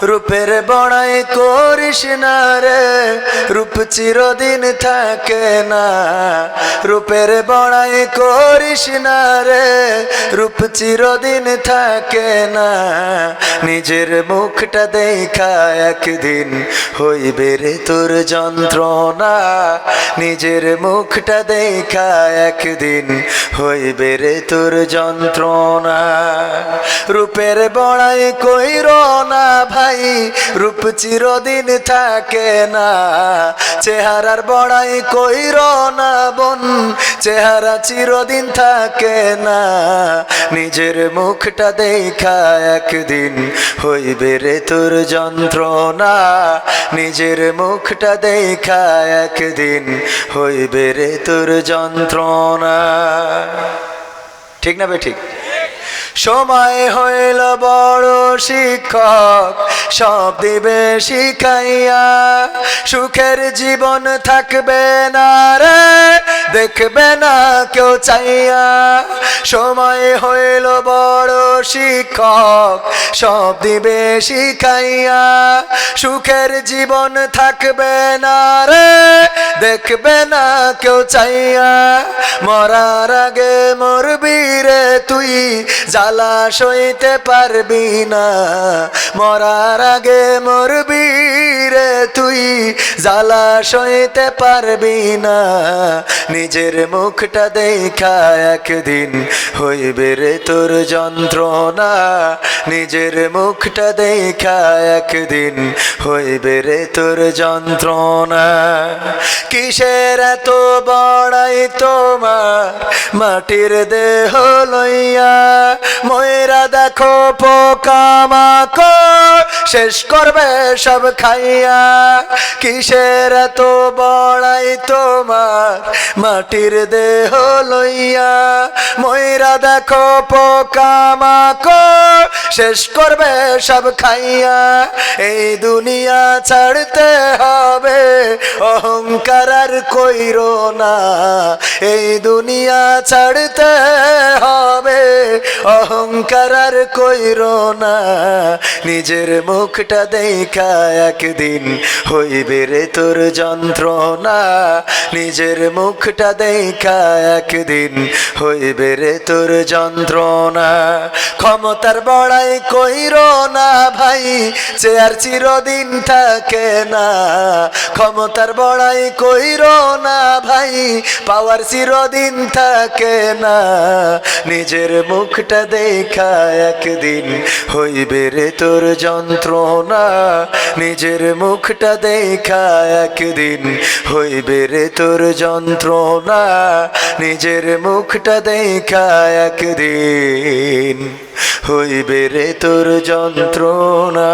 রূপের বড়াই করিস না রে, রূপ চিরদিন থাকে না। রূপের বড়াই করিস না রে, রূপ চিরদিন থাকে না। নিজের মুখটা দেখা একদিন হইবে রে তোর যন্ত্রণা। নিজের মুখটা দেখা একদিন হইবে রে তোর যন্ত্রণা। রূপের বড়াই কইর না ভাই, রূপ চিরদিন থাকে না। চেহারার বড়াই কইর না বোন, চেহারা চিরদিন থাকে না। নিজের মুখটা দেখা একদিন হইবে রে তোর যন্ত্রণা। নিজের মুখটা দেখা একদিন হইবে রে তোর যন্ত্রণা। ঠিক না বে ঠিক? সময় হইল বড় শিক্ষক, সব দিবে শিখাইয়া। সুখের জীবন থাকবে না রে, দেখবে না কেউ চাইয়া। সময় হইল বড় শিক্ষক, সব দিবে শিখাইয়া। সুখের জীবন থাকবে না রে, দেখবে না কেউ চাইয়া। মরার আগে মরবি রে তুই, জ্বালা সইতে পারবি না। মরার আগে মরবি রে তুই, জ্বালা সইতে পারবি না। নিজের মুখটা দেখা একদিন হইবে রে তোর যন্ত্রণা। নিজের মুখটা দেখা একদিন হইবে রে তোর যন্ত্রণা। কিসের এত বড়াই তোমার মাটির দেহ লইয়া? ময়রা দেখো পোকামাকড় শেষ করবে সব খাইয়া। কিসের এত বড়াই তোমার মাটির দেহ লইয়া? ময়রা দেখো পোকামাকড় শেষ করবে সব খাইয়া। এই দুনিয়া ছাড়তে হবে, অহংকার আর কইরো না। এই দুনিয়া ছাড়তে হবে, অহংকার আর কইরো না। নিজের মুখটা দেখা একদিন হইবে রে তোর যন্ত্রণা। নিজের মুখটা দেখা একদিন হইবে রে তোর যন্ত্রণা। ক্ষমতার বড়াই কইরো না ভাই, চেয়ার চিরদিন থাকে না। ক্ষমতার বড়াই কইরো না ভাই, পাওয়ার চিরদিন থাকে না। নিজের মুখটা দেখা একদিন হইবে রে তোর যন্ত্রণা। নিজের মুখটা দেখা একদিন হইবে রে তোর যন্ত্রণা। নিজের মুখটা দেখা একদিন হইবে রে তোর যন্ত্রণা।